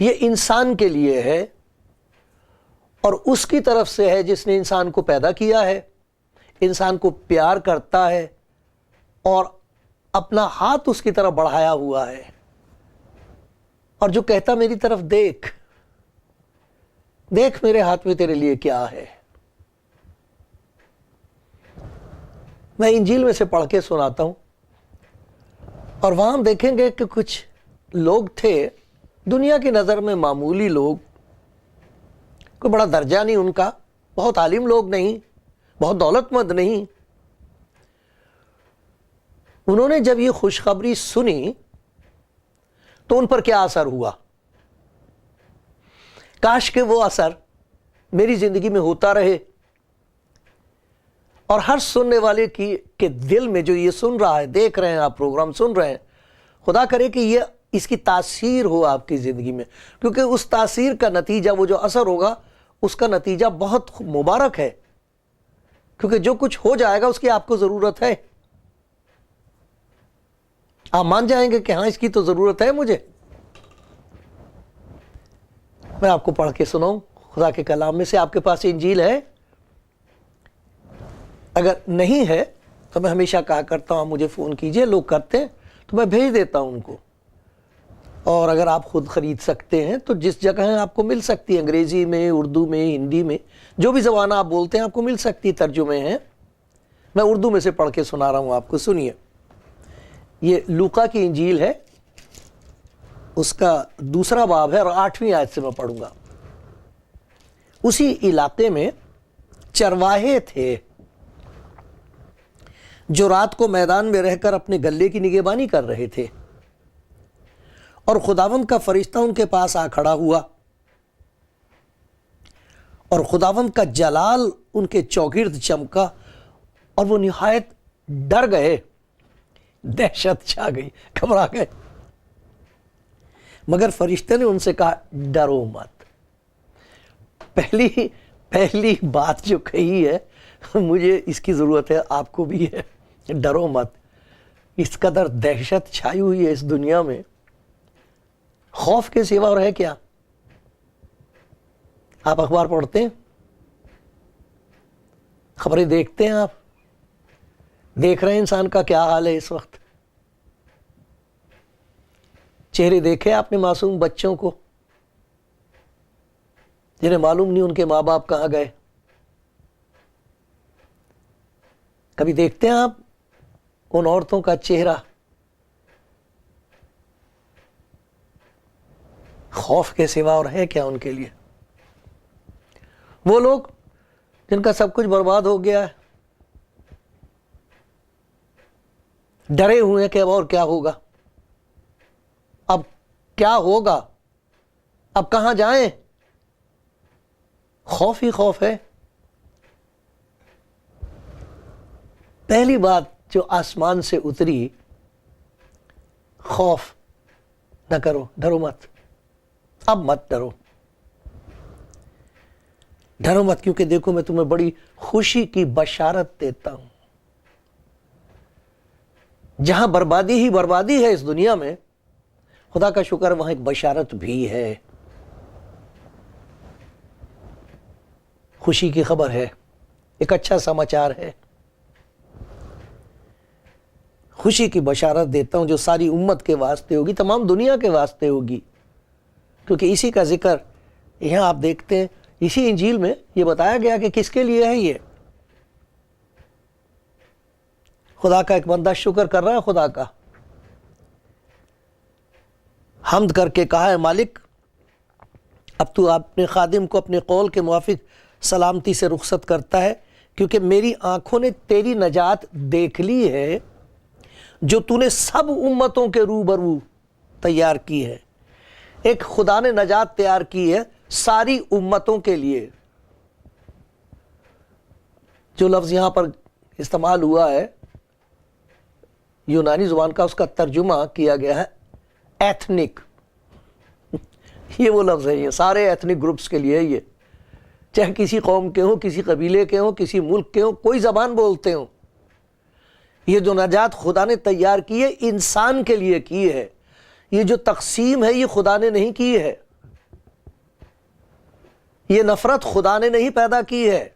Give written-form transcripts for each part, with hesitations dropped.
یہ انسان کے لیے ہے اور اس کی طرف سے ہے جس نے انسان کو پیدا کیا ہے، انسان کو پیار کرتا ہے اور اپنا ہاتھ اس کی طرف بڑھایا ہوا ہے، اور جو کہتا میری طرف دیکھ دیکھ میرے ہاتھ میں تیرے لیے کیا ہے۔ میں انجیل میں سے پڑھ کے سناتا ہوں، اور وہاں ہم دیکھیں گے کہ کچھ لوگ تھے دنیا کی نظر میں معمولی لوگ، کوئی بڑا درجہ نہیں ان کا، بہت عالم لوگ نہیں، بہت دولت مند نہیں۔ انہوں نے جب یہ خوشخبری سنی تو ان پر کیا اثر ہوا؟ کاش کہ وہ اثر میری زندگی میں ہوتا رہے، اور ہر سننے والے کے دل میں جو یہ سن رہا ہے، دیکھ رہے ہیں آپ پروگرام سن رہے ہیں، خدا کرے کہ یہ اس کی تاثیر ہو آپ کی زندگی میں، کیونکہ اس تاثیر کا نتیجہ، وہ جو اثر ہوگا اس کا نتیجہ بہت مبارک ہے، کیونکہ جو کچھ ہو جائے گا اس کی آپ کو ضرورت ہے۔ آپ مان جائیں گے کہ ہاں اس کی تو ضرورت ہے مجھے۔ میں آپ کو پڑھ کے سناؤں خدا کے کلام میں سے۔ آپ کے پاس انجیل ہے؟ اگر نہیں ہے تو میں ہمیشہ کہا کرتا ہوں مجھے فون کیجئے، لوگ کرتے ہیں تو میں بھیج دیتا ہوں ان کو، اور اگر آپ خود خرید سکتے ہیں تو جس جگہ ہیں آپ کو مل سکتی ہے، انگریزی میں، اردو میں، ہندی میں، جو بھی زبان آپ بولتے ہیں آپ کو مل سکتی، ترجمے ہیں۔ میں اردو میں سے پڑھ کے سنا رہا ہوں آپ کو، سنیے۔ یہ لوقا کی انجیل ہے، اس کا 2 باب ہے اور 8ویں آیت سے میں پڑھوں گا۔ اسی علاقے میں چرواہے تھے جو رات کو میدان میں رہ کر اپنے گلے کی نگہبانی کر رہے تھے، اور خداوند کا فرشتہ ان کے پاس آ کھڑا ہوا، اور خداوند کا جلال ان کے چوگرد چمکا، اور وہ نہایت ڈر گئے، دہشت چھا گئی، گھبرا گئے۔ مگر فرشتے نے ان سے کہا ڈرو مت۔ پہلی بات جو کہی ہے مجھے اس کی ضرورت ہے، آپ کو بھی ہے، ڈرو مت۔ اس قدر دہشت چھائی ہوئی ہے اس دنیا میں، خوف کے سوا اور ہے کیا؟ آپ اخبار پڑھتے ہیں، خبریں دیکھتے ہیں، آپ دیکھ رہے ہیں انسان کا کیا حال ہے اس وقت۔ چہرے دیکھے آپ نے معصوم بچوں کو جنہیں معلوم نہیں ان کے ماں باپ کہاں گئے؟ کبھی دیکھتے ہیں آپ ان عورتوں کا چہرہ؟ خوف کے سوا اور ہے کیا ان کے لیے؟ وہ لوگ جن کا سب کچھ برباد ہو گیا ہے، ڈرے ہوئے ہیں کہ اب اور کیا ہوگا، اب کیا ہوگا، اب کہاں جائیں؟ خوف ہی خوف ہے۔ پہلی بات جو آسمان سے اتری، خوف نہ کرو، ڈرو مت، اب مت ڈرو، ڈرو مت، کیونکہ دیکھو میں تمہیں بڑی خوشی کی بشارت دیتا ہوں۔ جہاں بربادی ہی بربادی ہے اس دنیا میں، خدا کا شکر وہاں ایک بشارت بھی ہے، خوشی کی خبر ہے، ایک اچھا سماچار ہے، خوشی کی بشارت دیتا ہوں جو ساری امت کے واسطے ہوگی، تمام دنیا کے واسطے ہوگی، کیونکہ اسی کا ذکر یہاں آپ دیکھتے ہیں، اسی انجیل میں یہ بتایا گیا کہ کس کے لیے ہے یہ۔ خدا کا ایک بندہ شکر کر رہا ہے، خدا کا حمد کر کے کہا ہے مالک اب تو اپنے خادم کو اپنے قول کے موافق سلامتی سے رخصت کرتا ہے، کیونکہ میری آنکھوں نے تیری نجات دیکھ لی ہے جو تو نے سب امتوں کے روبرو تیار کی ہے۔ ایک خدا نے نجات تیار کی ہے ساری امتوں کے لیے۔ جو لفظ یہاں پر استعمال ہوا ہے یونانی زبان کا، اس کا ترجمہ کیا گیا ہے ایتھنک۔ یہ وہ لفظ ہے، یہ سارے ایتھنک گروپس کے لیے، یہ چاہے کسی قوم کے ہوں، کسی قبیلے کے ہوں، کسی ملک کے ہوں، کوئی زبان بولتے ہوں، یہ جو نجات خدا نے تیار کی ہے انسان کے لیے کی ہے۔ یہ جو تقسیم ہے یہ خدا نے نہیں کی ہے، یہ نفرت خدا نے نہیں پیدا کی ہے،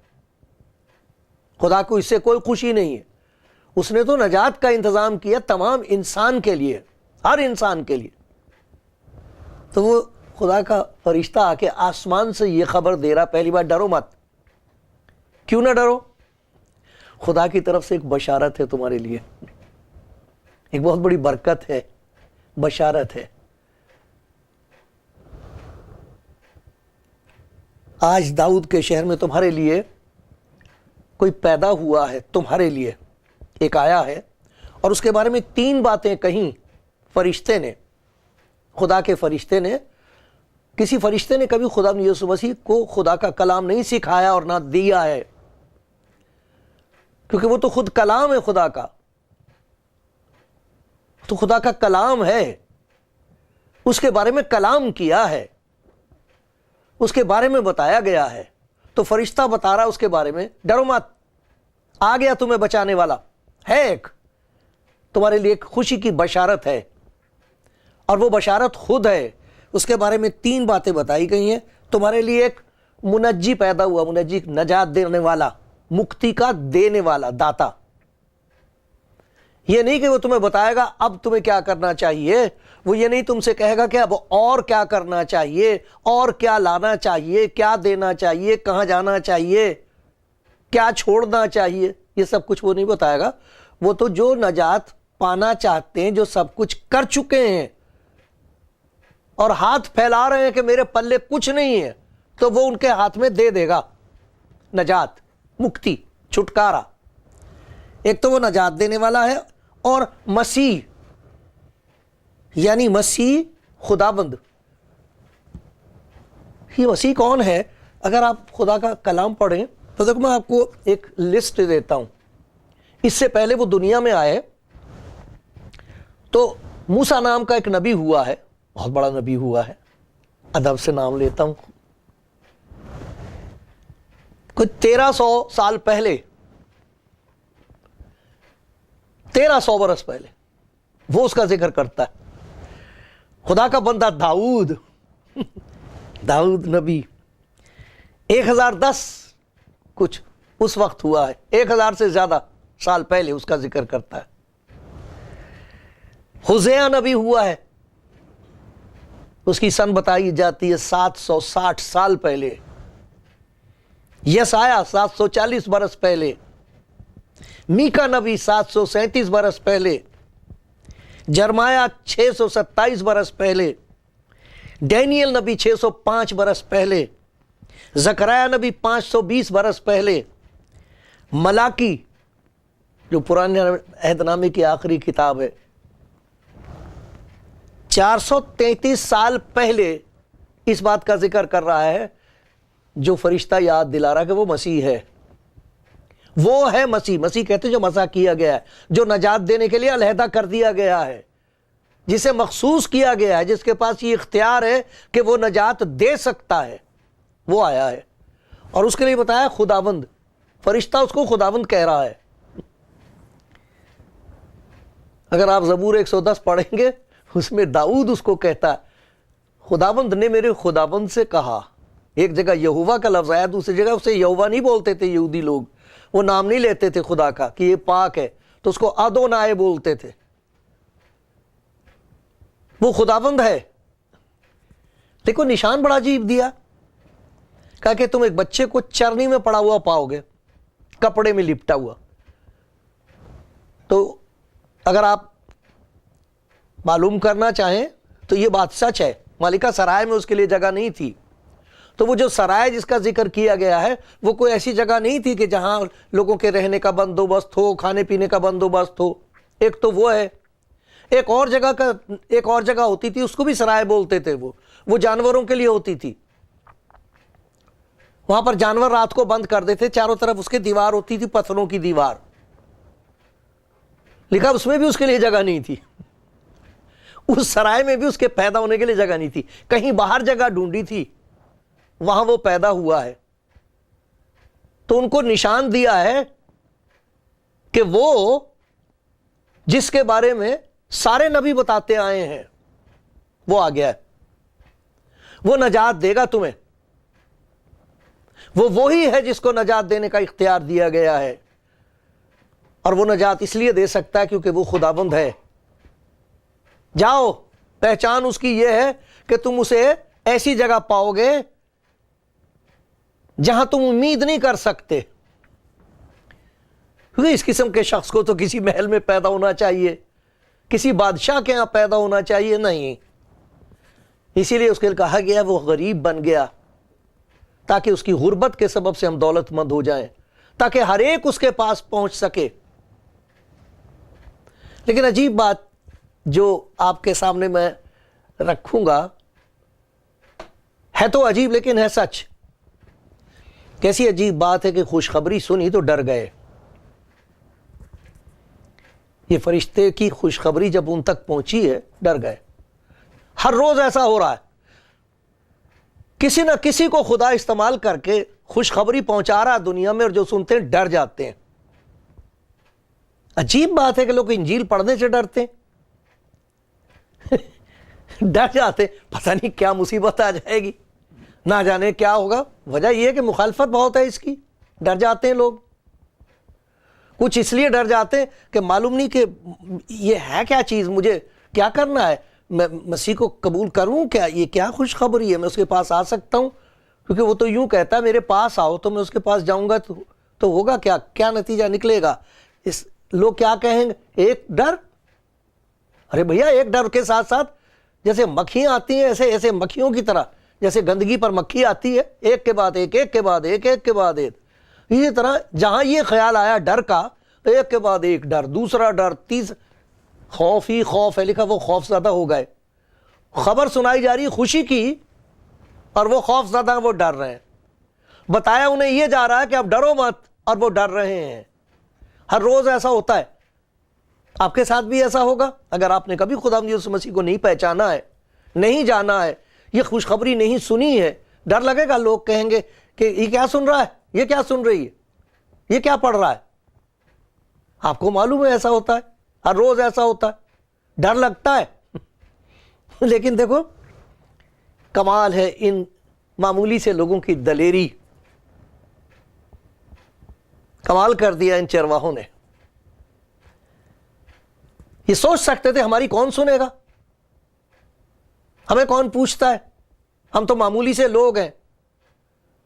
خدا کو اس سے کوئی خوشی نہیں ہے، اس نے تو نجات کا انتظام کیا تمام انسان کے لیے، ہر انسان کے لیے۔ تو وہ خدا کا فرشتہ آ کے آسمان سے یہ خبر دے رہا، پہلی بار ڈرو مت۔ کیوں نہ ڈرو؟ خدا کی طرف سے ایک بشارت ہے تمہارے لیے، ایک بہت بڑی برکت ہے، بشارت ہے۔ آج داؤد کے شہر میں تمہارے لیے کوئی پیدا ہوا ہے، تمہارے لیے ایک آیا ہے، اور اس کے بارے میں 3 باتیں کہیں فرشتے نے، خدا کے فرشتے نے۔ کسی فرشتے نے کبھی خدا یسوع مسیح کو خدا کا کلام نہیں سکھایا اور نہ دیا ہے، کیونکہ وہ تو خود کلام ہے خدا کا، تو خدا کا کلام ہے، اس کے بارے میں کلام کیا ہے، اس کے بارے میں بتایا گیا ہے۔ تو فرشتہ بتا رہا اس کے بارے میں، ڈرو مت، آ گیا تمہیں بچانے والا ہے، ایک تمہارے لیے ایک خوشی کی بشارت ہے، اور وہ بشارت خود ہے۔ اس کے بارے میں 3 باتیں بتائی گئی ہیں۔ تمہارے لیے ایک منجی پیدا ہوا، منجی نجات دینے والا، مکتی کا دینے والا، داتا۔ یہ نہیں کہ وہ تمہیں بتائے گا اب تمہیں کیا کرنا چاہیے، وہ یہ نہیں تم سے کہے گا کہ اب اور کیا کرنا چاہیے، اور کیا لانا چاہیے، کیا دینا چاہیے، کہاں جانا چاہیے، کیا چھوڑنا چاہیے، یہ سب کچھ وہ نہیں بتائے گا۔ وہ تو جو نجات پانا چاہتے ہیں، جو سب کچھ کر چکے ہیں اور ہاتھ پھیلا رہے ہیں کہ میرے پلے کچھ نہیں ہے، تو وہ ان کے ہاتھ میں دے دے گا نجات، مکتی، چھٹکارا۔ ایک تو وہ نجات دینے والا ہے، اور مسیح یعنی مسیح خداوند۔ یہ مسیح کون ہے؟ اگر آپ خدا کا کلام پڑھیں تو دیکھو، میں آپ کو ایک لسٹ دیتا ہوں۔ اس سے پہلے وہ دنیا میں آئے تو موسیٰ نام کا ایک نبی ہوا ہے، بہت بڑا نبی ہوا ہے، ادب سے نام لیتا ہوں۔ کچھ 1300 سال پہلے، 1300 برس پہلے وہ اس کا ذکر کرتا ہے۔ خدا کا بندہ داؤد، داؤد نبی 1010 کچھ اس وقت ہوا ہے، 1000 سے زیادہ سال پہلے اس کا ذکر کرتا ہے۔ ہوزیع نبی ہوا ہے، اس کی سن بتائی جاتی ہے 760 سال پہلے۔ یسایہ 740 برس پہلے، میکا نبی 737 برس پہلے، جرمایا 627 برس پہلے، ڈینیل نبی 605 برس پہلے، زکریا نبی 520 برس پہلے، ملاکی جو پرانے عہد نامے کی آخری کتاب ہے 433 سال پہلے اس بات کا ذکر کر رہا ہے، جو فرشتہ یاد دلا رہا کہ وہ مسیح ہے، وہ ہے مسیح۔ مسیح کہتے ہیں جو مذبح کیا گیا ہے، جو نجات دینے کے لیے علیحدہ کر دیا گیا ہے، جسے مخصوص کیا گیا ہے، جس کے پاس یہ اختیار ہے کہ وہ نجات دے سکتا ہے، وہ آیا ہے۔ اور اس کے لیے بتایا خداوند، فرشتہ اس کو خداوند کہہ رہا ہے۔ اگر آپ زبور 110 پڑھیں گے، اس میں داؤد اس کو کہتا ہے خداوند نے میرے خداوند سے کہا۔ ایک جگہ یہوہ کا لفظ آیا، دوسری جگہ اسے یہوہ نہیں بولتے تھے یہودی لوگ، وہ نام نہیں لیتے تھے خدا کا کہ یہ پاک ہے، تو اس کو ادونائے بولتے تھے۔ وہ خداوند ہے۔ دیکھو نشان بڑا عجیب دیا، کہا کہ تم ایک بچے کو چرنی میں پڑا ہوا پاؤ گے، کپڑے میں لپٹا ہوا۔ تو اگر آپ معلوم کرنا چاہیں تو یہ بات سچ ہے، ملکہ سرائے میں اس کے لیے جگہ نہیں تھی۔ تو وہ جو سرائے جس کا ذکر کیا گیا ہے، وہ کوئی ایسی جگہ نہیں تھی کہ جہاں لوگوں کے رہنے کا بندوبست ہو، کھانے پینے کا بندوبست ہو۔ ایک تو وہ ہے، ایک اور جگہ ہوتی تھی، اس کو بھی سرائے بولتے تھے، وہ جانوروں کے لیے ہوتی تھی۔ وہاں پر جانور رات کو بند کر دیتے، چاروں طرف اس کے دیوار ہوتی تھی، پتھروں کی دیوار، لکھا اس میں بھی اس کے لیے جگہ نہیں تھی، اس سرائے میں بھی اس کے پیدا ہونے کے لیے جگہ نہیں تھی، کہیں باہر جگہ ڈھونڈی تھی، وہاں وہ پیدا ہوا ہے۔ تو ان کو نشان دیا ہے کہ وہ جس کے بارے میں سارے نبی بتاتے آئے ہیں وہ آ گیا ہے، وہ نجات دے گا تمہیں۔ وہ وہی ہے جس کو نجات دینے کا اختیار دیا گیا ہے، اور وہ نجات اس لیے دے سکتا ہے کیونکہ وہ خداوند ہے۔ جاؤ، پہچان اس کی یہ ہے کہ تم اسے ایسی جگہ پاؤ گے جہاں تم امید نہیں کر سکتے، کیونکہ اس قسم کے شخص کو تو کسی محل میں پیدا ہونا چاہیے، کسی بادشاہ کے ہاں پیدا ہونا چاہیے، نہیں۔ اسی لیے اس کے کہا گیا وہ غریب بن گیا تاکہ اس کی غربت کے سبب سے ہم دولت مند ہو جائیں، تاکہ ہر ایک اس کے پاس پہنچ سکے۔ لیکن عجیب بات جو آپ کے سامنے میں رکھوں گا ہے تو عجیب لیکن ہے سچ۔ کیسی عجیب بات ہے کہ خوشخبری سنی تو ڈر گئے۔ یہ فرشتے کی خوشخبری جب ان تک پہنچی ہے ڈر گئے۔ ہر روز ایسا ہو رہا ہے، کسی نہ کسی کو خدا استعمال کر کے خوشخبری پہنچا رہا ہے دنیا میں، اور جو سنتے ہیں ڈر جاتے ہیں۔ عجیب بات ہے کہ لوگ انجیل پڑھنے سے ڈرتے ہیں، ڈر جاتے، پتہ نہیں کیا مصیبت آ جائے گی، نہ جانے کیا ہوگا۔ وجہ یہ ہے کہ مخالفت بہت ہے اس کی، ڈر جاتے ہیں لوگ۔ کچھ اس لیے ڈر جاتے ہیں کہ معلوم نہیں کہ یہ ہے کیا چیز، مجھے کیا کرنا ہے، میں مسیح کو قبول کروں کیا، یہ کیا خوشخبری ہے، میں اس کے پاس آ سکتا ہوں؟ کیونکہ وہ تو یوں کہتا ہے میرے پاس آؤ، تو میں اس کے پاس جاؤں گا تو ہوگا کیا، کیا نتیجہ نکلے گا؟ لوگ کیا کہیں گے؟ ایک ڈر۔ ارے بھیا، ایک ڈر کے ساتھ ساتھ جیسے مکھیاں آتی ہیں ایسے مکھیوں کی طرح، جیسے گندگی پر مکھی آتی ہے ایک کے بعد ایک، ایک کے بعد ایک، ایک کے بعد ایک، اسی طرح جہاں یہ خیال آیا ڈر کا، ایک کے بعد ایک ڈر، دوسرا ڈر، تیسرا، خوف ہی خوف ہے لکھا، وہ خوف زدہ ہو گئے۔ خبر سنائی جا رہی خوشی کی اور وہ خوف زدہ، وہ ڈر رہے ہیں۔ بتایا انہیں یہ جا رہا ہے کہ اب ڈرو مت، اور وہ ڈر رہے ہیں۔ ہر روز ایسا ہوتا ہے، آپ کے ساتھ بھی ایسا ہوگا اگر آپ نے کبھی خدا یسوع مسیح کو نہیں پہچانا ہے، نہیں جانا ہے، یہ خوشخبری نہیں سنی ہے، ڈر لگے گا۔ لوگ کہیں گے کہ یہ کیا سن رہا ہے، یہ کیا سن رہی ہے، یہ کیا پڑھ رہا ہے۔ آپ کو معلوم ہے ایسا ہوتا ہے، ہر روز ایسا ہوتا ہے، ڈر لگتا ہے۔ لیکن دیکھو کمال ہے ان معمولی سے لوگوں کی دلیری، کمال کر دیا ان چرواہوں نے۔ یہ سوچ سکتے تھے ہماری کون سنے گا، ہمیں کون پوچھتا ہے، ہم تو معمولی سے لوگ ہیں،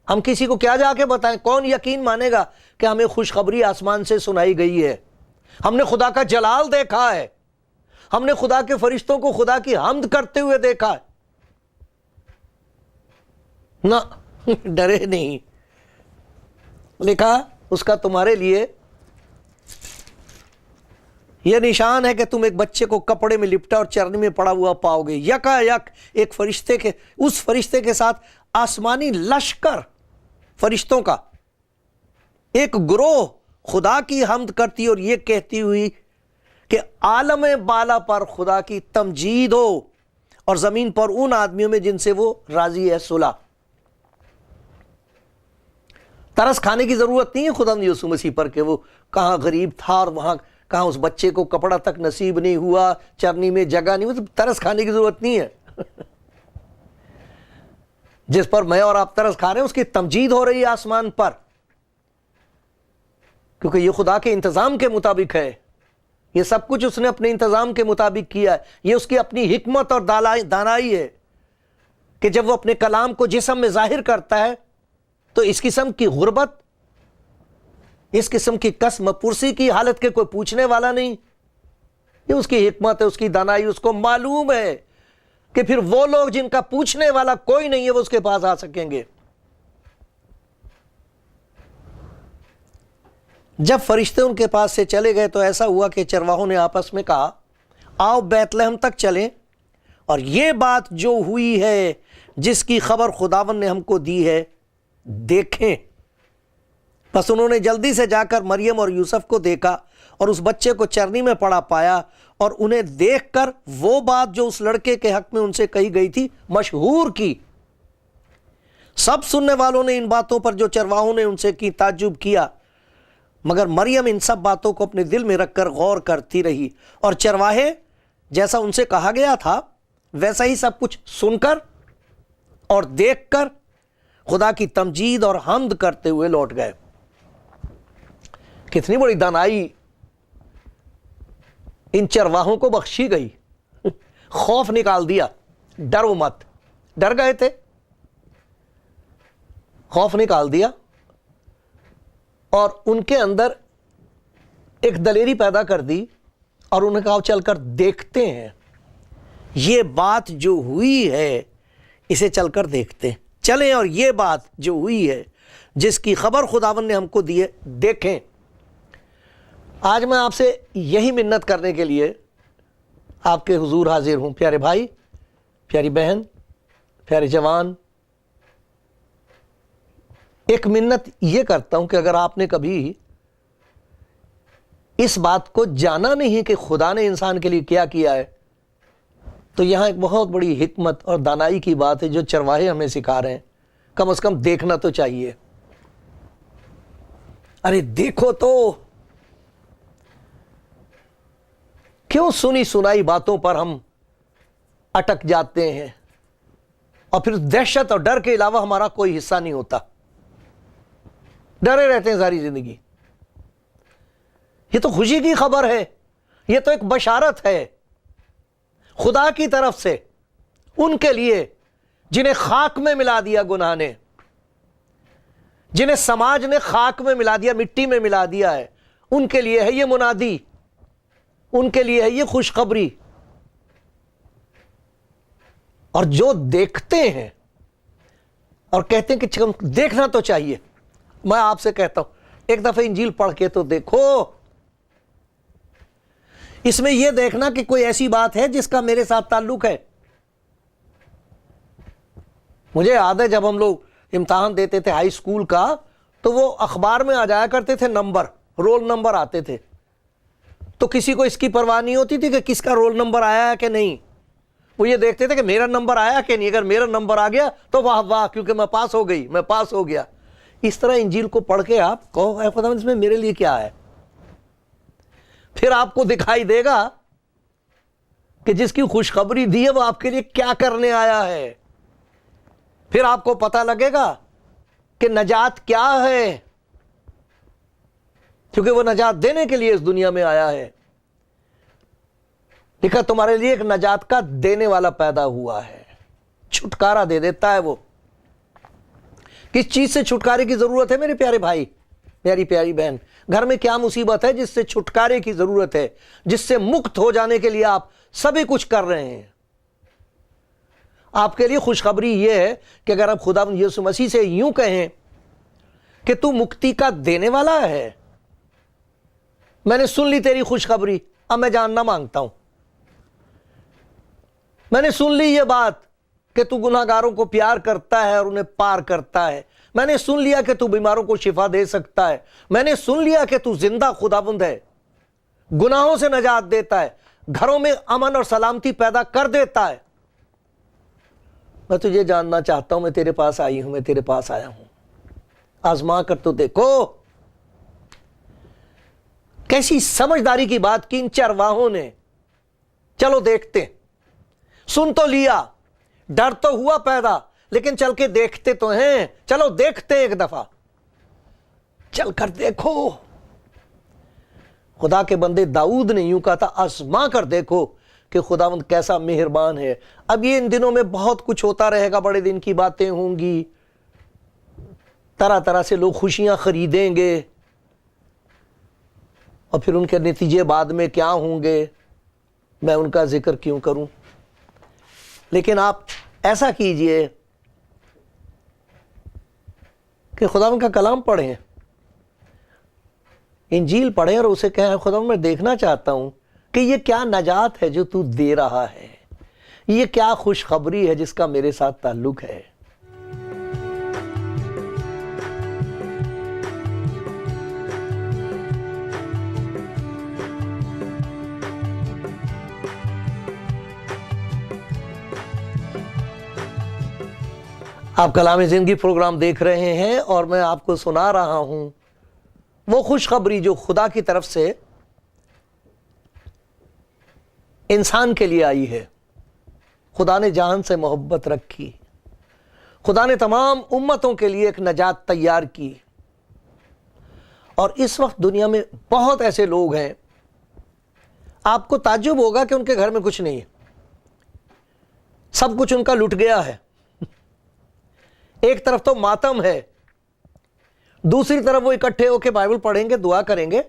ہم کسی کو کیا جا کے بتائیں، کون یقین مانے گا کہ ہمیں خوشخبری آسمان سے سنائی گئی ہے، ہم نے خدا کا جلال دیکھا ہے، ہم نے خدا کے فرشتوں کو خدا کی حمد کرتے ہوئے دیکھا ہے۔ نہ ڈرے نہیں، لکھا اس کا تمہارے لیے یہ نشان ہے کہ تم ایک بچے کو کپڑے میں لپٹا اور چرنی میں پڑا ہوا پاؤ گے۔ یکا یک ایک فرشتے کے، اس فرشتے کے ساتھ آسمانی لشکر فرشتوں کا ایک گروہ خدا کی حمد کرتی اور یہ کہتی ہوئی کہ عالم بالا پر خدا کی تمجید ہو، اور زمین پر ان آدمیوں میں جن سے وہ راضی ہے صلح۔ ترس کھانے کی ضرورت نہیں ہے خدا یسوع مسیح پر کہ وہ کہاں غریب تھا اور وہاں کہاں اس بچے کو کپڑا تک نصیب نہیں ہوا، چرنی میں جگہ نہیں ہوئی، ترس کھانے کی ضرورت نہیں ہے۔ جس پر میں اور آپ ترس کھا رہے ہیں اس کی تمجید ہو رہی ہے آسمان پر، کیونکہ یہ خدا کے انتظام کے مطابق ہے، یہ سب کچھ اس نے اپنے انتظام کے مطابق کیا ہے، یہ اس کی اپنی حکمت اور دانائی ہے کہ جب وہ اپنے کلام کو جسم میں ظاہر کرتا ہے تو اس قسم کی غربت، اس قسم کی قسم پرسی کی حالت کے کوئی پوچھنے والا نہیں۔ یہ اس کی حکمت ہے، اس کی دانائی، اس کو معلوم ہے کہ پھر وہ لوگ جن کا پوچھنے والا کوئی نہیں ہے وہ اس کے پاس آ سکیں گے۔ جب فرشتے ان کے پاس سے چلے گئے تو ایسا ہوا کہ چرواہوں نے آپس میں کہا آؤ بیت لحم تک چلیں اور یہ بات جو ہوئی ہے جس کی خبر خداوند نے ہم کو دی ہے دیکھیں۔ بس انہوں نے جلدی سے جا کر مریم اور یوسف کو دیکھا اور اس بچے کو چرنی میں پڑا پایا، اور انہیں دیکھ کر وہ بات جو اس لڑکے کے حق میں ان سے کہی گئی تھی مشہور کی۔ سب سننے والوں نے ان باتوں پر جو چرواہوں نے ان سے کی تعجب کیا، مگر مریم ان سب باتوں کو اپنے دل میں رکھ کر غور کرتی رہی، اور چرواہے جیسا ان سے کہا گیا تھا ویسا ہی سب کچھ سن کر اور دیکھ کر خدا کی تمجید اور حمد کرتے ہوئے لوٹ گئے۔ کتنی بڑی دانائی ان چرواہوں کو بخشی گئی، خوف نکال دیا، ڈرو مت، ڈر گئے تھے، خوف نکال دیا، اور ان کے اندر ایک دلیری پیدا کر دی، اور انہوں نے کہا چل کر دیکھتے ہیں یہ بات جو ہوئی ہے، اسے چل کر دیکھتے ہیں، چلیں اور یہ بات جو ہوئی ہے جس کی خبر خداوند نے ہم کو دی ہے دیکھیں۔ آج میں آپ سے یہی منت کرنے کے لیے آپ کے حضور حاضر ہوں، پیارے بھائی، پیاری بہن، پیارے جوان۔ ایک منت یہ کرتا ہوں کہ اگر آپ نے کبھی اس بات کو جانا نہیں کہ خدا نے انسان کے لیے کیا کیا ہے، تو یہاں ایک بہت بڑی حکمت اور دانائی کی بات ہے جو چرواہے ہمیں سکھا رہے ہیں، کم از کم دیکھنا تو چاہیے۔ ارے دیکھو تو، کیوں سنی سنائی باتوں پر ہم اٹک جاتے ہیں اور پھر دہشت اور ڈر کے علاوہ ہمارا کوئی حصہ نہیں ہوتا، ڈرے رہتے ہیں ساری زندگی۔ یہ تو خوشی کی خبر ہے، یہ تو ایک بشارت ہے خدا کی طرف سے ان کے لیے جنہیں خاک میں ملا دیا گناہ نے، جنہیں سماج نے خاک میں ملا دیا، مٹی میں ملا دیا ہے، ان کے لیے ہے یہ منادی، ان کے لیے ہے یہ خوشخبری۔ اور جو دیکھتے ہیں اور کہتے ہیں کہ دیکھنا تو چاہیے، میں آپ سے کہتا ہوں ایک دفعہ انجیل پڑھ کے تو دیکھو، اس میں یہ دیکھنا کہ کوئی ایسی بات ہے جس کا میرے ساتھ تعلق ہے۔ مجھے یاد ہے جب ہم لوگ امتحان دیتے تھے ہائی اسکول کا، تو وہ اخبار میں آ جایا کرتے تھے نمبر، رول نمبر آتے تھے، تو کسی کو اس کی پرواہ نہیں ہوتی تھی کہ کس کا رول نمبر آیا ہے کہ نہیں، وہ یہ دیکھتے تھے کہ میرا نمبر آیا کہ نہیں، اگر میرا نمبر آ گیا تو واہ واہ، کیونکہ میں پاس ہو گئی، میں پاس ہو گیا۔ اس طرح انجیل کو پڑھ کے آپ کہو اے خدا اس میں میرے لیے کیا ہے، پھر آپ کو دکھائی دے گا کہ جس کی خوشخبری دی ہے وہ آپ کے لیے کیا کرنے آیا ہے، پھر آپ کو پتہ لگے گا کہ نجات کیا ہے، کیونکہ وہ نجات دینے کے لیے اس دنیا میں آیا ہے۔ لکھا تمہارے لیے ایک نجات کا دینے والا پیدا ہوا ہے، چھٹکارا دے دیتا ہے۔ وہ کس چیز سے چھٹکارے کی ضرورت ہے میرے پیارے بھائی، میری پیاری بہن؟ گھر میں کیا مصیبت ہے جس سے چھٹکارے کی ضرورت ہے، جس سے مکت ہو جانے کے لیے آپ سبھی کچھ کر رہے ہیں؟ آپ کے لیے خوشخبری یہ ہے کہ اگر آپ خدا یسوع مسیح سے یوں کہیں کہ تو مکتی کا دینے والا ہے، میں نے سن لی تیری خوشخبری، اب میں جاننا مانگتا ہوں، میں نے سن لی یہ بات کہ تو گناہ گاروں کو پیار کرتا ہے اور انہیں پار کرتا ہے، میں نے سن لیا کہ تو بیماروں کو شفا دے سکتا ہے، میں نے سن لیا کہ تو زندہ خداوند ہے، گناہوں سے نجات دیتا ہے، گھروں میں امن اور سلامتی پیدا کر دیتا ہے۔ میں تجھے جاننا چاہتا ہوں، میں تیرے پاس آئی ہوں، میں تیرے پاس آیا ہوں، آزما کر تو دیکھو۔ کیسی سمجھداری کی بات کی ان چرواہوں نے، چلو دیکھتے، سن تو لیا، ڈر تو ہوا پیدا، لیکن چل کے دیکھتے تو ہیں، چلو دیکھتے ایک دفعہ، چل کر دیکھو۔ خدا کے بندے داؤد نے یوں کہا تھا، آزما کر دیکھو کہ خداوند کیسا مہربان ہے۔ اب یہ ان دنوں میں بہت کچھ ہوتا رہے گا، بڑے دن کی باتیں ہوں گی، طرح طرح سے لوگ خوشیاں خریدیں گے، اور پھر ان کے نتیجے بعد میں کیا ہوں گے، میں ان کا ذکر کیوں کروں۔ لیکن آپ ایسا کیجئے کہ خداوند کا کلام پڑھیں، انجیل پڑھیں اور اسے کہیں خداوند میں دیکھنا چاہتا ہوں کہ یہ کیا نجات ہے جو تو دے رہا ہے، یہ کیا خوشخبری ہے جس کا میرے ساتھ تعلق ہے۔ آپ کلام زندگی پروگرام دیکھ رہے ہیں اور میں آپ کو سنا رہا ہوں وہ خوشخبری جو خدا کی طرف سے انسان کے لیے آئی ہے۔ خدا نے جہان سے محبت رکھی، خدا نے تمام امتوں کے لیے ایک نجات تیار کی، اور اس وقت دنیا میں بہت ایسے لوگ ہیں، آپ کو تعجب ہوگا کہ ان کے گھر میں کچھ نہیں ہے، سب کچھ ان کا لٹ گیا ہے۔ ایک طرف تو ماتم ہے، دوسری طرف وہ اکٹھے ہو کے بائبل پڑھیں گے، دعا کریں گے،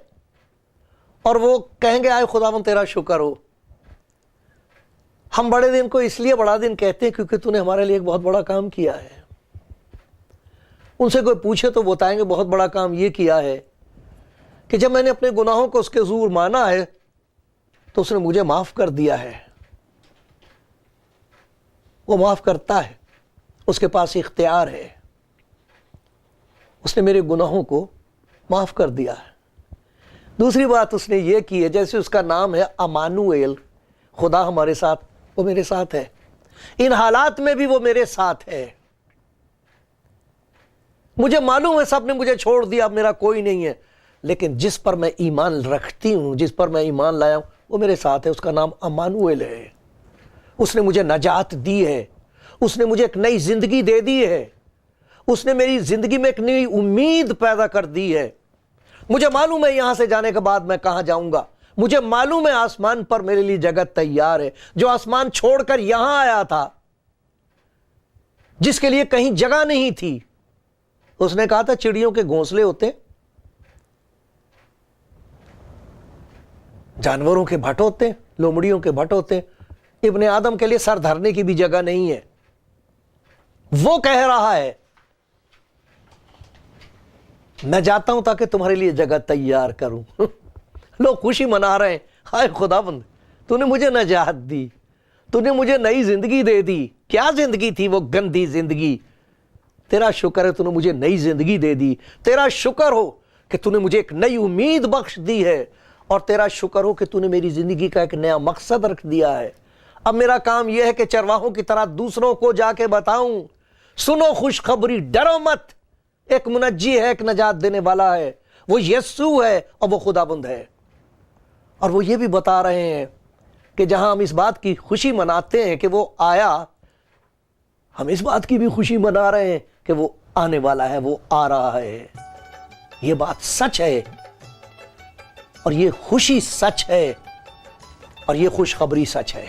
اور وہ کہیں گے آئے خداوند تیرا شکر ہو۔ ہم بڑے دن کو اس لیے بڑا دن کہتے ہیں کیونکہ تو نے ہمارے لیے ایک بہت بڑا کام کیا ہے۔ ان سے کوئی پوچھے تو بتائیں گے بہت بڑا کام یہ کیا ہے کہ جب میں نے اپنے گناہوں کو اس کے حضور مانا ہے تو اس نے مجھے معاف کر دیا ہے۔ وہ معاف کرتا ہے، اس کے پاس اختیار ہے، اس نے میرے گناہوں کو معاف کر دیا ہے۔ دوسری بات اس نے یہ کی ہے، جیسے اس کا نام ہے امانویل، خدا ہمارے ساتھ، وہ میرے ساتھ ہے، ان حالات میں بھی وہ میرے ساتھ ہے۔ مجھے معلوم ہے سب نے مجھے چھوڑ دیا، اب میرا کوئی نہیں ہے، لیکن جس پر میں ایمان رکھتی ہوں، جس پر میں ایمان لایا ہوں، وہ میرے ساتھ ہے۔ اس کا نام امانویل ہے۔ اس نے مجھے نجات دی ہے، اس نے مجھے ایک نئی زندگی دے دی ہے، اس نے میری زندگی میں ایک نئی امید پیدا کر دی ہے۔ مجھے معلوم ہے یہاں سے جانے کے بعد میں کہاں جاؤں گا، مجھے معلوم ہے آسمان پر میرے لیے جگہ تیار ہے۔ جو آسمان چھوڑ کر یہاں آیا تھا، جس کے لیے کہیں جگہ نہیں تھی، اس نے کہا تھا چڑیوں کے گھونسلے ہوتے، جانوروں کے بھٹ ہوتے، لومڑیوں کے بھٹ ہوتے، ابن آدم کے لیے سر دھرنے کی بھی جگہ نہیں ہے۔ وہ کہہ رہا ہے میں جاتا ہوں تاکہ تمہارے لیے جگہ تیار کروں۔ لوگ خوشی منا رہے ہیں، ہائے خداوند تو نے مجھے نجات دی، تو نے مجھے نئی زندگی دے دی۔ کیا زندگی تھی وہ گندی زندگی؟ تیرا شکر ہے تو نے مجھے نئی زندگی دے دی، تیرا شکر ہو کہ تو نے مجھے ایک نئی امید بخش دی ہے، اور تیرا شکر ہو کہ تو نے میری زندگی کا ایک نیا مقصد رکھ دیا ہے۔ اب میرا کام یہ ہے کہ چرواہوں کی طرح دوسروں کو جا کے بتاؤں، سنو خوشخبری، ڈرو مت، ایک منجی ہے، ایک نجات دینے والا ہے، وہ یسوع ہے اور وہ خداوند ہے۔ اور وہ یہ بھی بتا رہے ہیں کہ جہاں ہم اس بات کی خوشی مناتے ہیں کہ وہ آیا، ہم اس بات کی بھی خوشی منا رہے ہیں کہ وہ آنے والا ہے، وہ آ رہا ہے۔ یہ بات سچ ہے، اور یہ خوشی سچ ہے، اور یہ خوشخبری سچ ہے۔